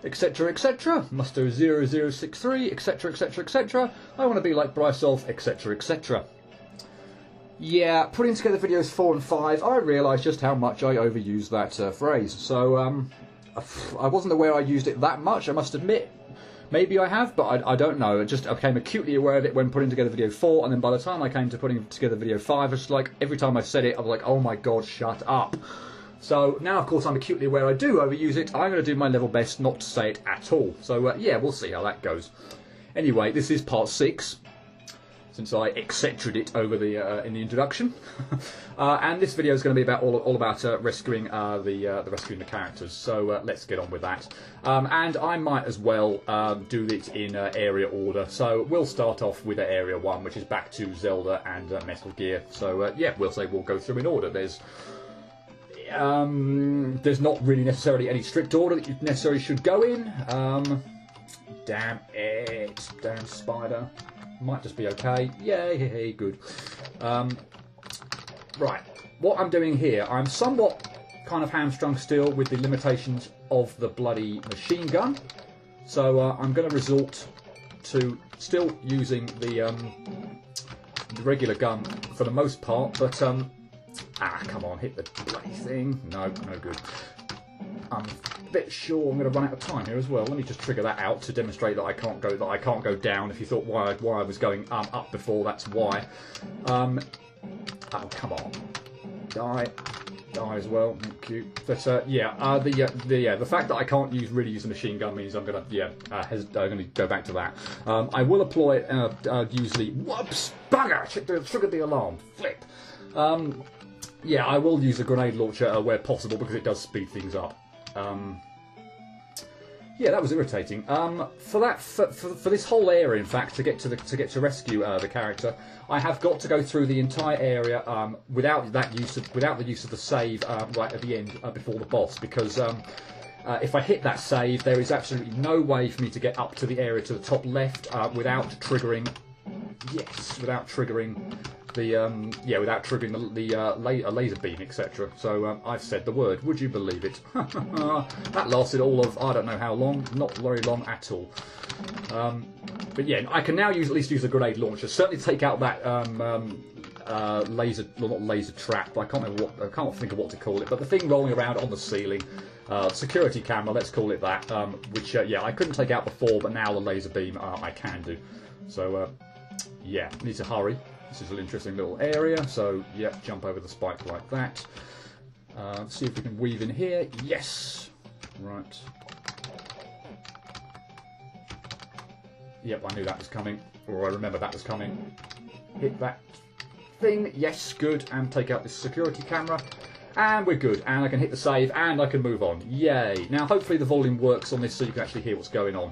etc, etc, muster 0063, etc, etc, etc, I want to be like Brisulph, etc, etc. Yeah, putting together videos 4 and 5, I realised just how much I overused that phrase. So, I wasn't aware I used it that much, I must admit. Maybe I have, but I don't know. I became acutely aware of it when putting together video 4, and then by the time I came to putting together video 5, it's like, every time I said it, I was like, oh my god, shut up. So, now of course I'm acutely aware I do overuse it, I'm going to do my level best not to say it at all. So, yeah, we'll see how that goes. Anyway, this is part 6. Since I etc'd it over the in the introduction, and this video is going to be about all about rescuing rescuing the characters. So let's get on with that. And I might as well do it in area order. So we'll start off with area 1, which is back to Zelda and Metal Gear. So yeah, we'll go through in order. There's not really necessarily any strict order that you necessarily should go in. Damn it, damn spider. Might just be okay. Yay, good. Right, what I'm doing here, I'm somewhat kind of hamstrung still with the limitations of the bloody machine gun. So I'm going to resort to still using the regular gun for the most part, but come on, hit the bloody thing. No, no good. I'm a bit sure I'm going to run out of time here as well. Let me just trigger that out to demonstrate that I can't go down. If you thought why I was going up before, that's why. Oh, come on, die as well. Thank you. But yeah, the fact that I can't really use a machine gun means I'm going to go back to that. I will employ usually whoops bugger triggered the alarm flip. Yeah, I will use a grenade launcher where possible because it does speed things up. Yeah, that was irritating. For this whole area, in fact, to get to rescue the character, I have got to go through the entire area without the use of the save right at the end before the boss, because if I hit that save, there is absolutely no way for me to get up to the area to the top left without triggering a laser beam, etc. So I've said the word. Would you believe it? That lasted all of I don't know how long. Not very long at all. But yeah, I can now at least use a grenade launcher. Certainly take out that laser, well, not laser trap. But I can't think of what to call it. But the thing rolling around on the ceiling, security camera, let's call it that. Which yeah, I couldn't take out before, but now the laser beam I can do. So yeah, need to hurry. This is an interesting little area, so yeah, jump over the spike like that. See if we can weave in here. Yes! Right. Yep, I knew that was coming, or I remember that was coming. Hit that thing, yes, good, and take out this security camera. And we're good, and I can hit the save, and I can move on. Yay! Now, hopefully the volume works on this so you can actually hear what's going on.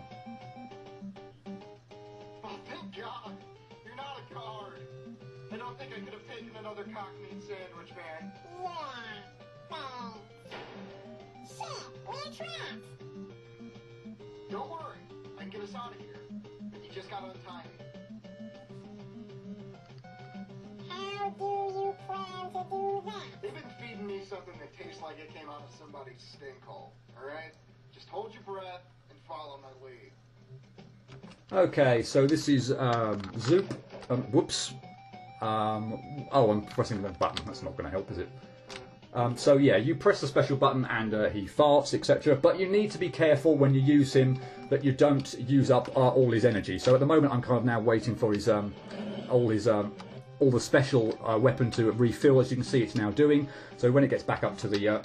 Don't worry, I can get us out of here. You just gotta untie me. How do you plan to do that? They've been feeding me something that tastes like it came out of somebody's stink hole. Alright? Just hold your breath and follow my lead. Okay, so this is Zoop. Whoops. Oh, I'm pressing the button. That's not going to help, is it? So yeah, you press the special button and he farts, etc. But you need to be careful when you use him that you don't use up all his energy. So at the moment, I'm kind of now waiting for his all the special weapon to refill. As you can see, it's now doing. So when it gets back up to the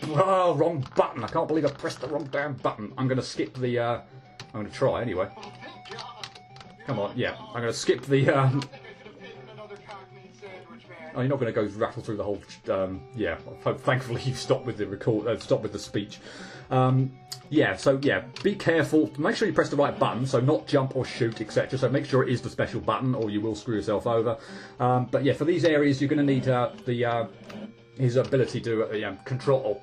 wrong button, I can't believe I pressed the wrong damn button. I'm going to skip the. I'm going to try anyway. Come on, yeah, I'm going to skip the. Oh, you're not going to go rattle through the whole. Yeah, thankfully you stopped with the stopped with the speech. Yeah, so yeah, be careful. Make sure you press the right button, so not jump or shoot, etc. So make sure it is the special button, or you will screw yourself over. But yeah, for these areas, you're going to need his ability to control or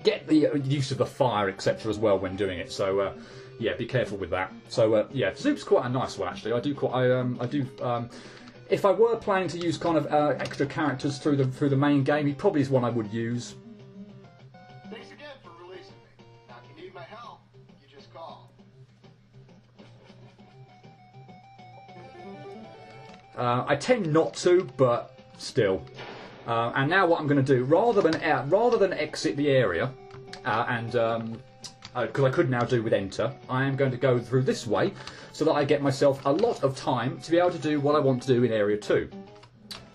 get the use of the fire, etc. as well when doing it. So yeah, be careful with that. So yeah, Zoop's quite a nice one actually. I do. If I were planning to use kind of extra characters through the main game, he probably is one I would use. Thanks again for releasing me. Now, if you need my help, you just call. I tend not to, but still. And now what I'm going to do, rather than exit the area, because I could now do with enter, I am going to go through this way so that I get myself a lot of time to be able to do what I want to do in area 2.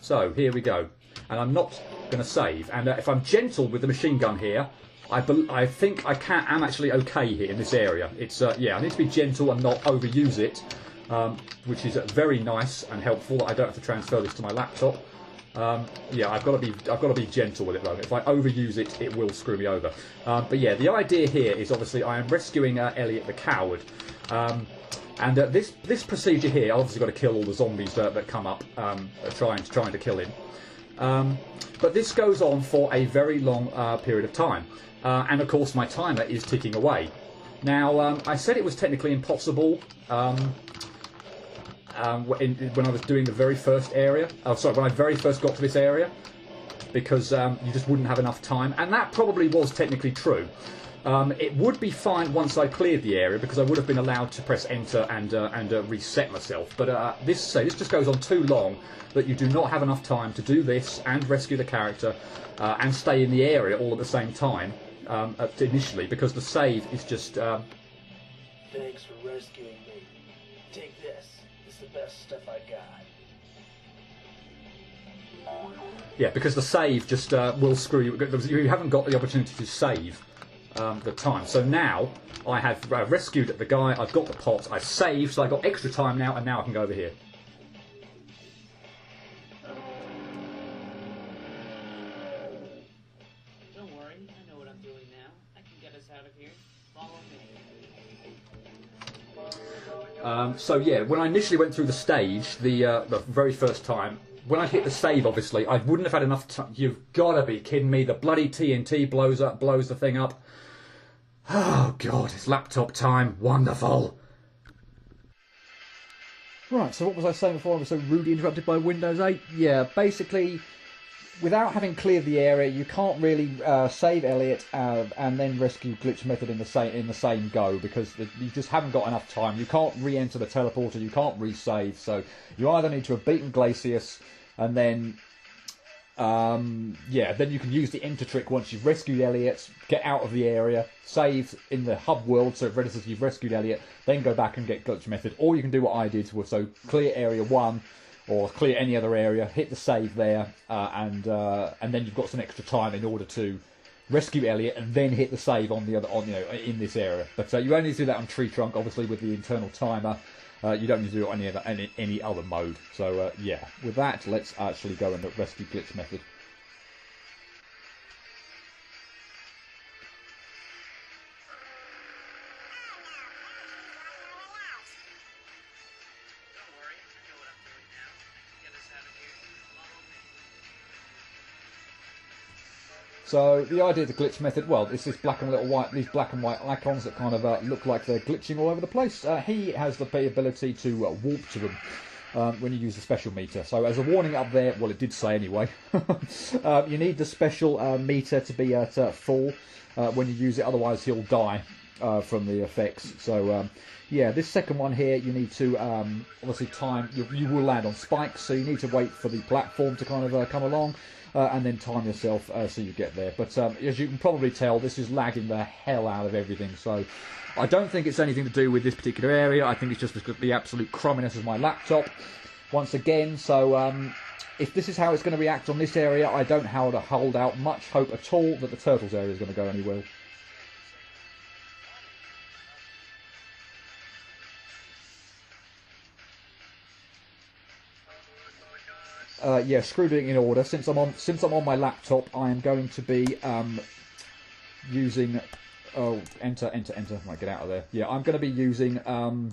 So here we go, and I'm not going to save. And if I'm gentle with the machine gun here, I think I'm actually okay here in this area. It's yeah, I need to be gentle and not overuse it, which is very nice and helpful. I don't have to transfer this to my laptop. Yeah, I've got to be gentle with it though. If I overuse it, it will screw me over. But yeah, the idea here is obviously I am rescuing Elliot the coward, and this procedure here, I've obviously got to kill all the zombies that come up trying to kill him. But this goes on for a very long period of time, and of course my timer is ticking away. Now I said it was technically impossible. When I was doing the very first area, when I very first got to this area, because you just wouldn't have enough time, and that probably was technically true. It would be fine once I cleared the area, because I would have been allowed to press enter and reset myself. But this just goes on too long that you do not have enough time to do this and rescue the character and stay in the area all at the same time initially, because the save is just. Thanks for rescuing me. Take this. It's the best stuff I got. Yeah, because the save just will screw you. You haven't got the opportunity to save the time. So now I have rescued the guy. I've got the pot. I've saved, so I've got extra time now, and now I can go over here. Don't worry, I know what I'm doing now. I can get us out of here. Follow me. So yeah, when I initially went through the stage, the very first time, when I hit the save, obviously, I wouldn't have had enough time. You've got to be kidding me. The bloody TNT blows the thing up. Oh, God, it's laptop time. Wonderful. Right, so what was I saying before I was so rudely interrupted by Windows 8? Yeah, basically, without having cleared the area, you can't really save Elliot and then rescue glitch method in the same go, because you just haven't got enough time. You can't re-enter the teleporter, you can't resave, so you either need to have beaten Glacius, and then yeah, then you can use the enter trick once you've rescued Elliot, get out of the area, save in the hub world so it registers you've rescued Elliot, then go back and get glitch method. Or you can do what I did, so clear area 1 or clear any other area, hit the save there, and then you've got some extra time in order to rescue Elliot and then hit the save on in this area. But you only do that on Tree Trunk, obviously with the internal timer. You don't need to do it on any other mode. So yeah, with that, let's actually go and rescue glitch method. So the idea of the glitch method, well, it's this these black and white icons that kind of look like they're glitching all over the place. He has the ability to warp to them when you use the special meter. So as a warning up there, well, it did say anyway, you need the special meter to be at full when you use it, otherwise he'll die from the effects. So yeah, this second one here, you need to obviously time. You will land on spikes, so you need to wait for the platform to kind of come along. And then time yourself so you get there. But as you can probably tell, this is lagging the hell out of everything. So I don't think it's anything to do with this particular area. I think it's just the absolute crumminess of my laptop once again. So if this is how it's going to react on this area, I don't hold out much hope at all that the Turtles area is going to go anywhere. Yeah, screwing in order. Since I'm on my laptop, I am going to be using. Oh, enter. Might get out of there. Yeah, I'm going to be using or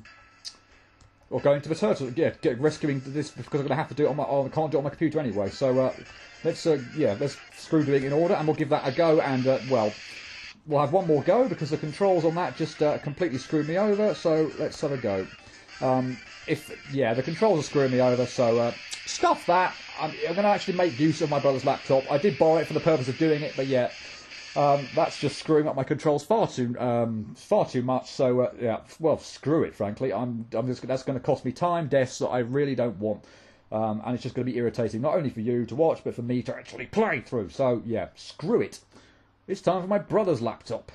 going to the turtle. Yeah, rescuing this because I'm going to have to do it on my. Oh, I can't do it on my computer anyway. So let's screw doing in order, and we'll give that a go. And well, we'll have one more go because the controls on that just completely screwed me over. So let's have a go. The controls are screwing me over, so stuff that. I'm going to actually make use of my brother's laptop. I did borrow it for the purpose of doing it, but yeah, That's just screwing up my controls far too much. So yeah, well, screw it. Frankly, that's going to cost me time, deaths that I really don't want, and it's just going to be irritating not only for you to watch, but for me to actually play through. So yeah, screw it. It's time for my brother's laptop.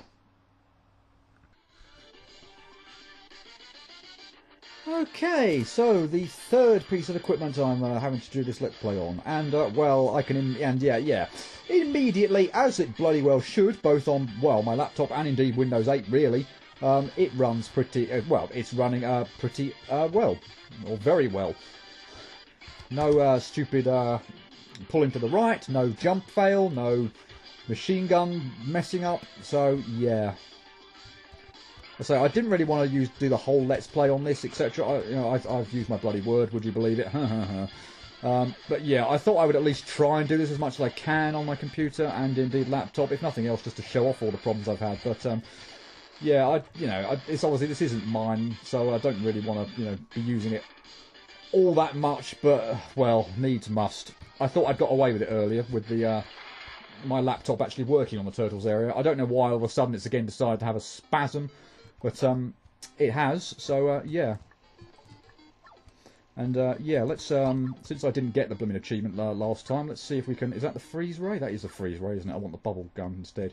Okay, so the third piece of equipment I'm having to do this Let's Play on, and well, I can, yeah, immediately, as it bloody well should, both on, well, my laptop and indeed Windows 8, really, it runs pretty, well, it's running pretty well, or very well. No stupid pulling to the right, no jump fail, no machine gun messing up, so yeah. So I didn't really want to do the whole Let's Play on this, etc. I've used my bloody word, would you believe it? But yeah, I thought I would at least try and do this as much as I can on my computer and indeed laptop, if nothing else, just to show off all the problems I've had. But yeah, it's obviously this isn't mine, so I don't really want to, be using it all that much. But well, needs must. I thought I'd got away with it earlier with the my laptop actually working on the Turtles area. I don't know why all of a sudden it's again decided to have a spasm. But it has, so yeah. And yeah, let's since I didn't get the blooming achievement last time, let's see if we can. Is that the freeze ray? That is the freeze ray, isn't it? I want the bubble gun instead.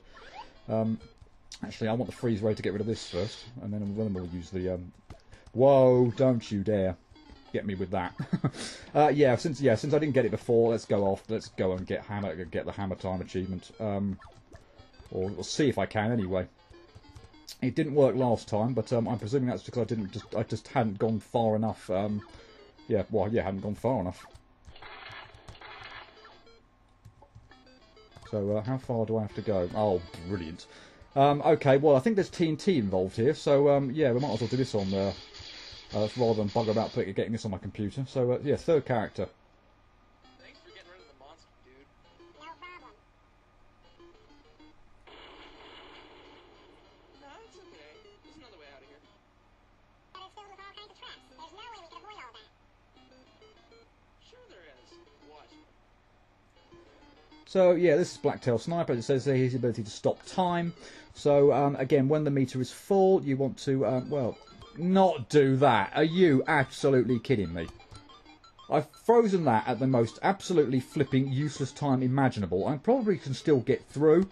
Actually, I want the freeze ray to get rid of this first, and then we'll use the. Whoa! Don't you dare get me with that. Yeah, since I didn't get it before, let's go off. Let's go and get the hammer time achievement. Or we'll see if I can anyway. It didn't work last time, but I'm presuming that's because I just hadn't gone far enough. Yeah, hadn't gone far enough. So how far do I have to go? Oh, brilliant. Okay, well I think there's TNT involved here, so yeah, we might as well do this on rather than bugger about getting this on my computer. So yeah, third character. Thanks for getting rid of the monster, dude. No problem. No, it's okay. There's another way out of here. But it's filled with all kinds of traps. There's no way we can avoid all that. Sure there is. Watch me. So yeah, this is Blacktail Sniper. It says there his ability to stop time. So again, when the meter is full, you want to well, not do that. Are you absolutely kidding me? I've frozen that at the most absolutely flipping useless time imaginable. I probably can still get through,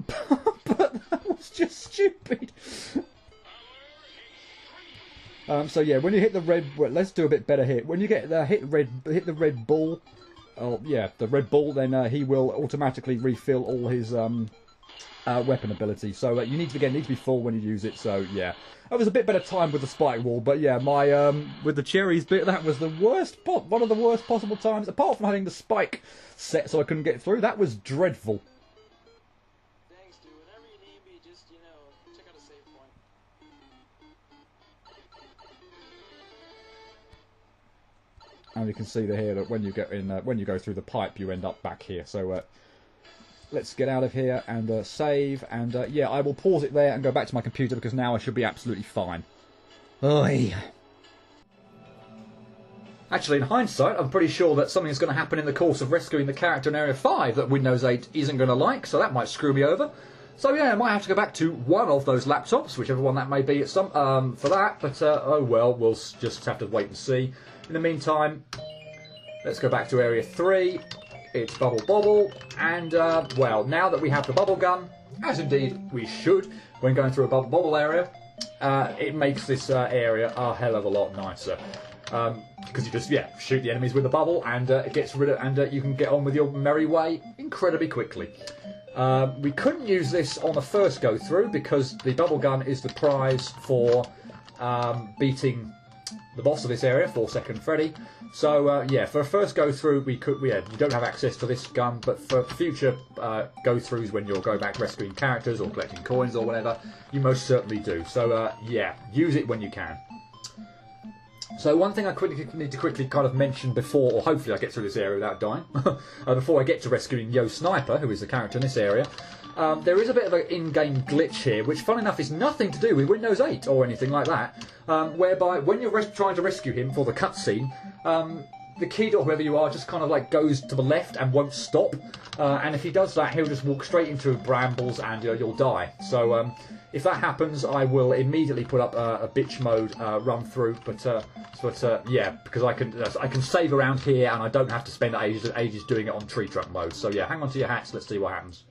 but that was just stupid. So yeah, when you hit the red, well, let's do a bit better here. When you get hit the red ball. Oh yeah, the red ball. Then he will automatically refill all his weapon ability. So you need to be full when you use it. So yeah, that was a bit better time with the spike wall. But yeah, my with the cherries bit, that was the worst. One of the worst possible times. Apart from having the spike set, so I couldn't get through. That was dreadful. Thanks, dude. Whenever you need me, just, check out a save point. And you can see here that when you get in, when you go through the pipe, you end up back here. So let's get out of here and save. And yeah, I will pause it there and go back to my computer because now I should be absolutely fine. Oy. Actually, in hindsight, I'm pretty sure that something's going to happen in the course of rescuing the character in Area 5 that Windows 8 isn't going to like, so that might screw me over. So yeah, I might have to go back to one of those laptops, whichever one that may be, at some for that. But oh well, we'll just have to wait and see. In the meantime, let's go back to Area 3. It's Bubble Bobble, and well, now that we have the bubble gun, as indeed we should when going through a Bubble Bobble area, it makes this area a hell of a lot nicer. Because you just shoot the enemies with the bubble, and it gets rid of, and you can get on with your merry way incredibly quickly. We couldn't use this on the first go through because the bubble gun is the prize for beating the boss of this area, 4-second Freddy. So yeah, for a first go through, you don't have access to this gun, but for future go throughs when you're going back rescuing characters or collecting coins or whatever, you most certainly do. So yeah, use it when you can. So one thing I need to quickly kind of mention before, or hopefully I get through this area without dying, before I get to rescuing Yo Sniper, who is the character in this area, there is a bit of an in-game glitch here, which, fun enough, is nothing to do with Windows 8 or anything like that, whereby when you're trying to rescue him for the cutscene, the kid or whoever you are just kind of like goes to the left and won't stop. And if he does that, he'll just walk straight into brambles and you'll die. So if that happens, I will immediately put up a bitch mode run through. But yeah, because I can save around here and I don't have to spend ages doing it on tree trunk mode. So yeah, hang on to your hats. Let's see what happens.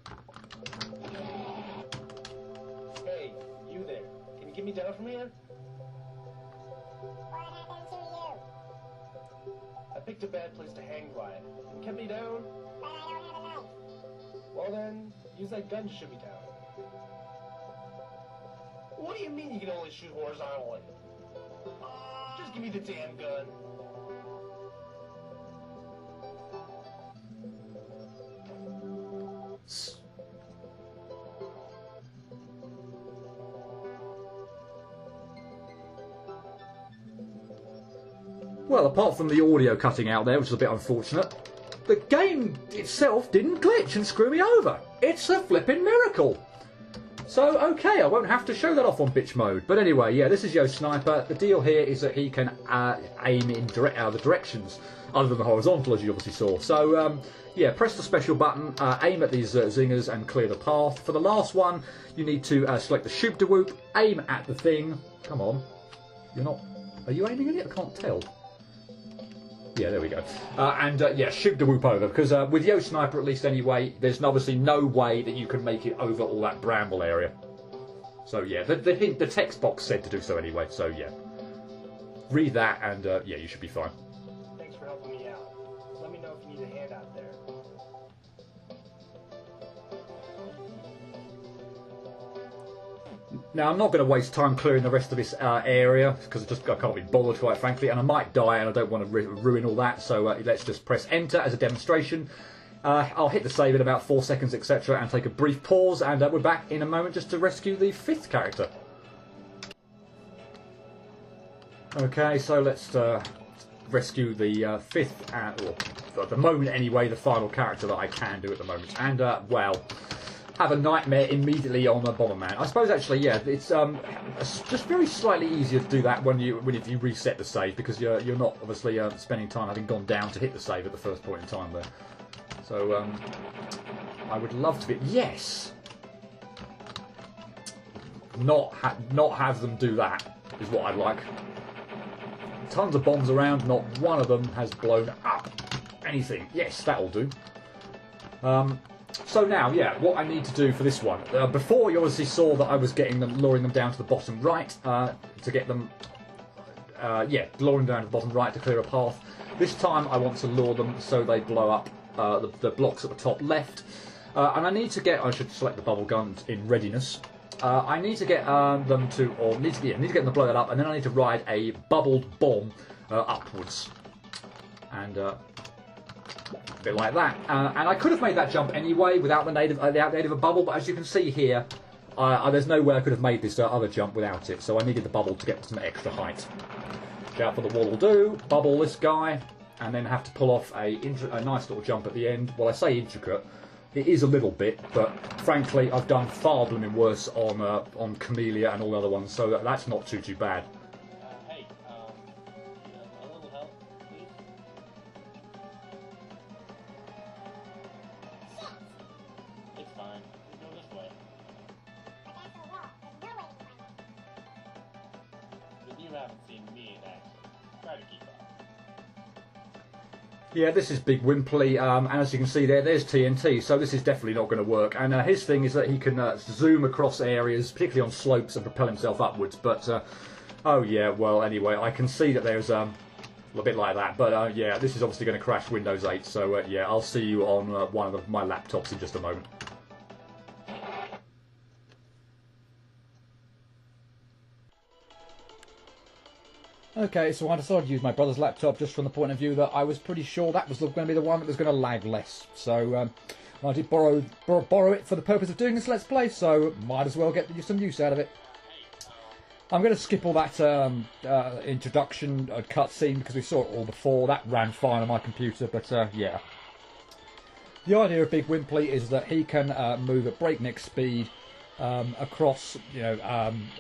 Hey, you there. Can you get me down from here? What happened to you? I picked a bad place to hang glide. Get me down? But I don't have a knife. Well then, use that gun to shoot me down. What do you mean you can only shoot horizontally? Just give me the damn gun. Well, apart from the audio cutting out there, which is a bit unfortunate, the game itself didn't glitch and screw me over. It's a flipping miracle. So, okay, I won't have to show that off on bitch mode. But anyway, yeah, this is Yo Sniper. The deal here is that he can aim in the directions other than the horizontal, as you obviously saw. So, yeah, press the special button, aim at these zingers and clear the path. For the last one, you need to select the shoot de whoop, aim at the thing. Come on. You're not... Are you aiming at it? I can't tell. Yeah, there we go. Yeah, shoot the whoop over, because with Yo Sniper, at least anyway, there's obviously no way that you can make it over all that bramble area. So yeah, the text box said to do so anyway, so yeah. Read that and yeah, you should be fine. Thanks for helping me out. Let me know if you need a hand out there. Now, I'm not going to waste time clearing the rest of this area, because I can't be bothered, quite frankly, and I might die, and I don't want to ruin all that, so let's just press enter as a demonstration. I'll hit the save in about 4 seconds, etc., and take a brief pause, and we're back in a moment just to rescue the 5th character. Okay, so let's rescue the 5th, or at the moment anyway, the final character that I can do at the moment, and, well... have a nightmare immediately on a Bomberman. I suppose actually, yeah, it's just very slightly easier to do that if you reset the save, because you're not obviously spending time having gone down to hit the save at the first point in time there. So I would love to be not have them do that is what I'd like. Tons of bombs around, not one of them has blown up anything. Yes, that'll do. So now, yeah, what I need to do for this one. Before, you obviously saw that I was luring them down to the bottom right to get them... yeah, luring them down to the bottom right to clear a path. This time I want to lure them so they blow up the blocks at the top left. And I need to get... I should select the bubble gun in readiness. I need to get them to... Or need to get them to blow that up, and then I need to ride a bubbled bomb upwards. And... a bit like that, and I could have made that jump anyway without the aid of a bubble, but as you can see here, there's no way I could have made this other jump without it, so I needed the bubble to get some extra height. Shout for the wall will do, bubble this guy, and then have to pull off a nice little jump at the end. Well, I say intricate, it is a little bit, but frankly I've done far blooming worse on Camellia and all the other ones, so that's not too bad. Hey, a little help, please? It's fine. We go this way. But that's a wall. There's no way to climb it. But you haven't seen me in action. Try to keep up. Yeah, this is Big Wimpley, and as you can see there's TNT, so this is definitely not going to work. And his thing is that he can zoom across areas, particularly on slopes, and propel himself upwards. But, oh yeah, well, anyway, I can see that there's a bit like that. But, yeah, this is obviously going to crash Windows 8, so, yeah, I'll see you on one of my laptops in just a moment. Okay, so I decided to use my brother's laptop just from the point of view that I was pretty sure that was going to be the one that was going to lag less. So I did borrow it for the purpose of doing this Let's Play, so might as well get some use out of it. I'm going to skip all that introduction cutscene because we saw it all before. That ran fine on my computer, but yeah. The idea of Big Wimpley is that he can move at breakneck speed across,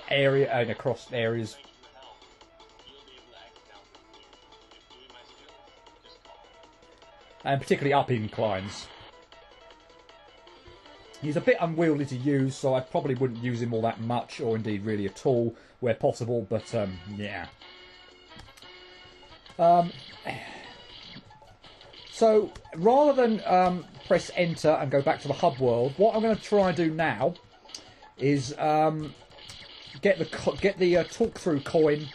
areas. and particularly up inclines. He's a bit unwieldy to use, so I probably wouldn't use him all that much, or indeed really at all, where possible, but yeah. So, rather than press enter and go back to the hub world, what I'm going to try and do now is get the Talkthrough coin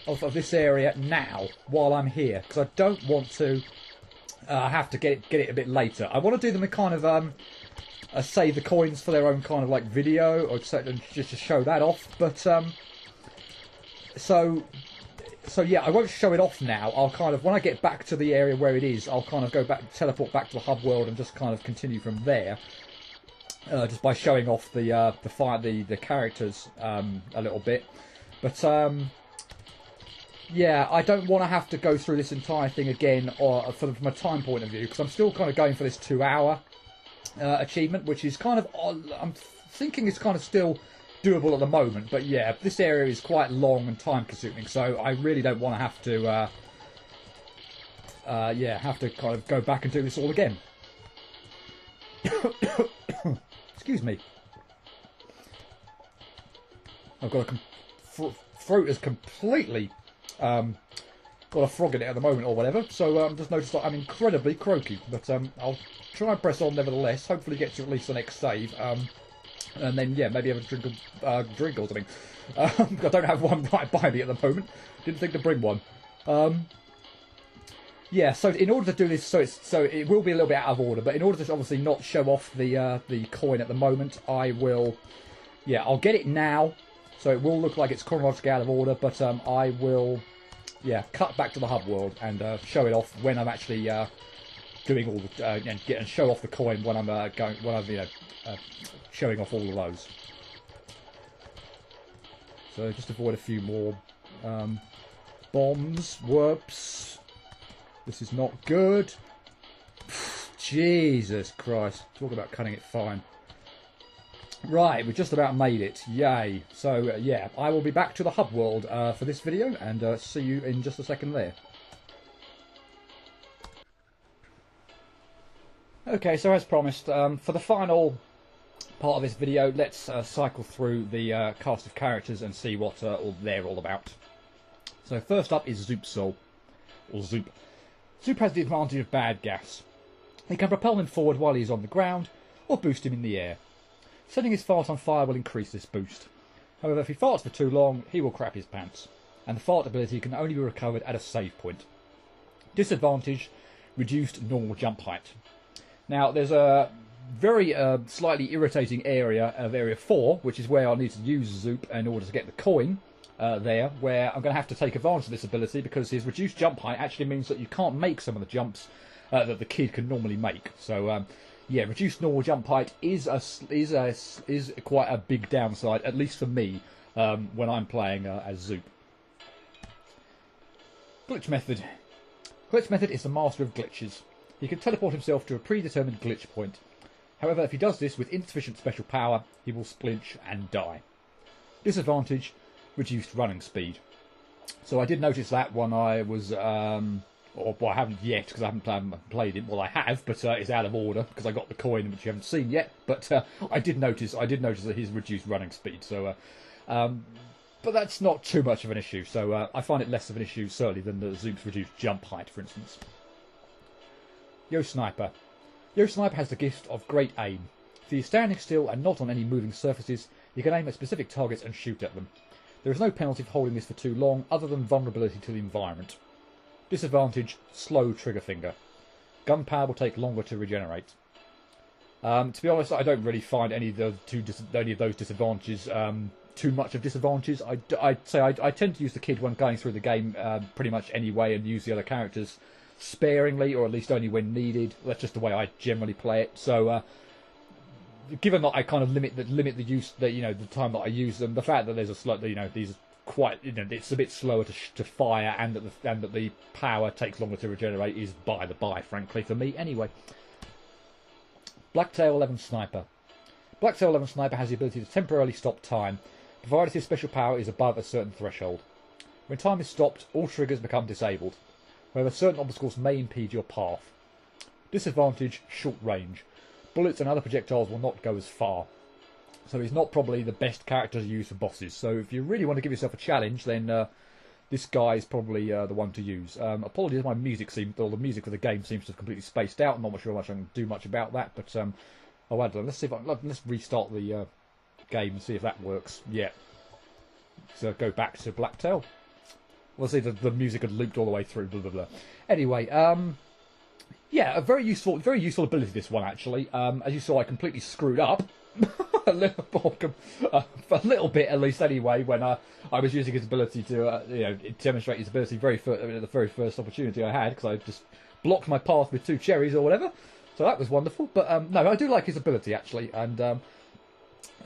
of this area now, while I'm here, because I don't want to have to get it a bit later. I want to do them in kind of save the coins for their own kind of like video, or just to show that off. But so yeah, I won't show it off now. I'll kind of, when I get back to the area where it is, I'll kind of go back, teleport back to the hub world, and just kind of continue from there, just by showing off the characters a little bit. But yeah, I don't want to have to go through this entire thing again, or from a time point of view, because I'm still kind of going for this 2-hour achievement, which is kind of, I'm thinking it's kind of still doable at the moment, but yeah, this area is quite long and time consuming, so I really don't want to have to have to kind of go back and do this all again. Excuse me. I've got throat is completely got a frog in it at the moment or whatever, so just noticed that I'm incredibly croaky, but I'll try and press on nevertheless, hopefully get to at least the next save. And then, yeah, maybe have a drink or something. I don't have one right by me at the moment. Didn't think to bring one. Yeah, so in order to do this, so it will be a little bit out of order, but in order to obviously not show off the coin at the moment, I will, yeah, I'll get it now, so it will look like it's chronologically out of order, but I will, yeah, cut back to the hub world and show it off when I'm actually doing all the and show off the coin when I'm showing off all of those. So just avoid a few more bombs. Whoops. This is not good. Jesus Christ. Talk about cutting it fine. Right, we just about made it. Yay. So, yeah, I will be back to the hub world for this video, and see you in just a second there. Okay, so as promised, for the final part of this video, let's cycle through the cast of characters and see what they're all about. So first up is Brisulph, or Zoop. Zoop has the advantage of bad gas. He can propel him forward while he is on the ground, or boost him in the air. Setting his fart on fire will increase this boost. However, if he farts for too long, he will crap his pants, and the fart ability can only be recovered at a save point. Disadvantage, reduced normal jump height. Now, there's a very slightly irritating area of Area 4, which is where I'll need to use Zoop in order to get the coin there, where I'm going to have to take advantage of this ability, because his reduced jump height actually means that you can't make some of the jumps that the kid can normally make. So, yeah, reduced normal jump height is quite a big downside, at least for me, when I'm playing as Zoop. Glitch Method. Glitch Method is the master of glitches. He can teleport himself to a predetermined glitch point. However, if he does this with insufficient special power, he will splinch and die. Disadvantage, reduced running speed. So I did notice that when I was, well, I haven't yet because I haven't played it. Well, I have, but it's out of order because I got the coin which you haven't seen yet. But I did notice that he's reduced running speed. So, but that's not too much of an issue. So I find it less of an issue certainly than the Zoop's reduced jump height, for instance. Yo Sniper. Yo Sniper has the gift of great aim. If he is standing still and not on any moving surfaces, he can aim at specific targets and shoot at them. There is no penalty for holding this for too long, other than vulnerability to the environment. Disadvantage, slow trigger finger. Gunpowder will take longer to regenerate. To be honest, I don't really find any of those disadvantages too much of disadvantages. I'd say I tend to use the kid when going through the game pretty much anyway, and use the other characters sparingly, or at least only when needed. That's just the way I generally play it. So, given that I kind of limit the use, the time that I use them, the fact that there's a slight, these quite, it's a bit slower to fire, and that the power takes longer to regenerate is by the by, frankly, for me anyway. Blacktail 11 Sniper. Blacktail 11 Sniper has the ability to temporarily stop time, provided his special power is above a certain threshold. When time is stopped, all triggers become disabled. However, certain obstacles may impede your path. Disadvantage, short range. Bullets and other projectiles will not go as far. So he's not probably the best character to use for bosses. So if you really want to give yourself a challenge, then this guy is probably the one to use. Apologies, my music seems, or the music for the game seems to have completely spaced out. I'm not sure much I can do much about that, but oh, I don't know. Let's see if let's restart the game and see if that works. Yeah. So go back to Blacktail. We'll see the music had looped all the way through. Blah blah blah. Anyway, yeah, a very useful ability, this one, actually. As you saw, I completely screwed up. a little bit, at least, anyway, when I was using his ability to demonstrate his ability the very first opportunity I had, because I just blocked my path with 2 cherries or whatever. So that was wonderful. But no, I do like his ability, actually. And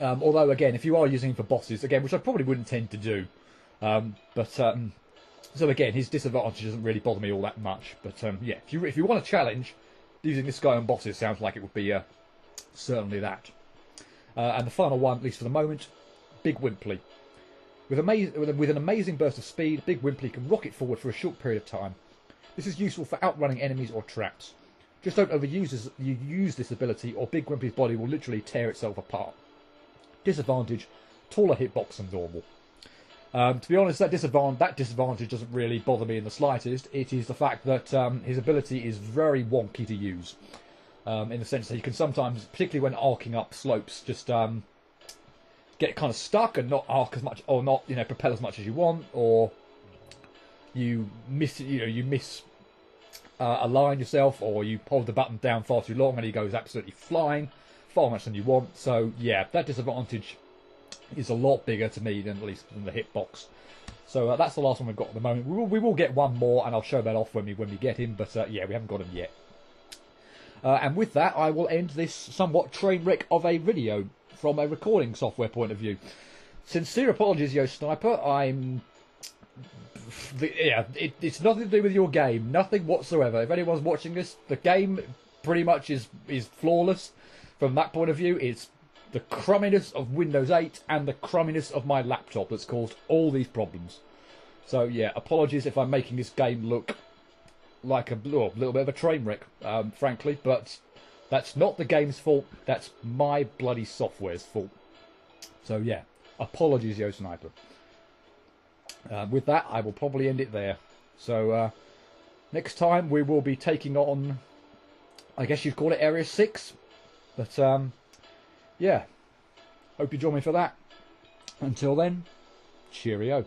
although, again, if you are using him for bosses, again, which I probably wouldn't tend to do, so again, his disadvantage doesn't really bother me all that much. But yeah, if you want a challenge, using this guy on bosses sounds like it would be certainly that. And the final one, at least for the moment, Big Wimpley. With an amazing burst of speed, Big Wimpley can rocket forward for a short period of time. This is useful for outrunning enemies or traps. Just don't use this ability, or Big Wimpley's body will literally tear itself apart. Disadvantage, taller hitbox than normal. To be honest, that disadvantage doesn't really bother me in the slightest. It is the fact that his ability is very wonky to use. In the sense that you can sometimes, particularly when arcing up slopes, just get kind of stuck and not arc as much, or not propel as much as you want, or you miss align yourself, or you hold the button down far too long and he goes absolutely flying, far much than you want. So yeah, that disadvantage is a lot bigger to me than at least than the hitbox. So that's the last one we've got at the moment. We will get one more, and I'll show that off when we get him. But yeah, we haven't got him yet. And with that, I will end this somewhat train wreck of a video from a recording software point of view. Sincere apologies, Yo Sniper. It's nothing to do with your game, nothing whatsoever. If anyone's watching this, the game pretty much is flawless from that point of view. It's the crumminess of Windows 8 and the crumminess of my laptop that's caused all these problems. So yeah, apologies if I'm making this game look like a little bit of a train wreck, frankly, but that's not the game's fault, that's my bloody software's fault. So yeah, apologies, Yo Sniper. With that, I will probably end it there. So next time we will be taking on, I guess you'd call it Area 6, but yeah, hope you join me for that. Until then, cheerio.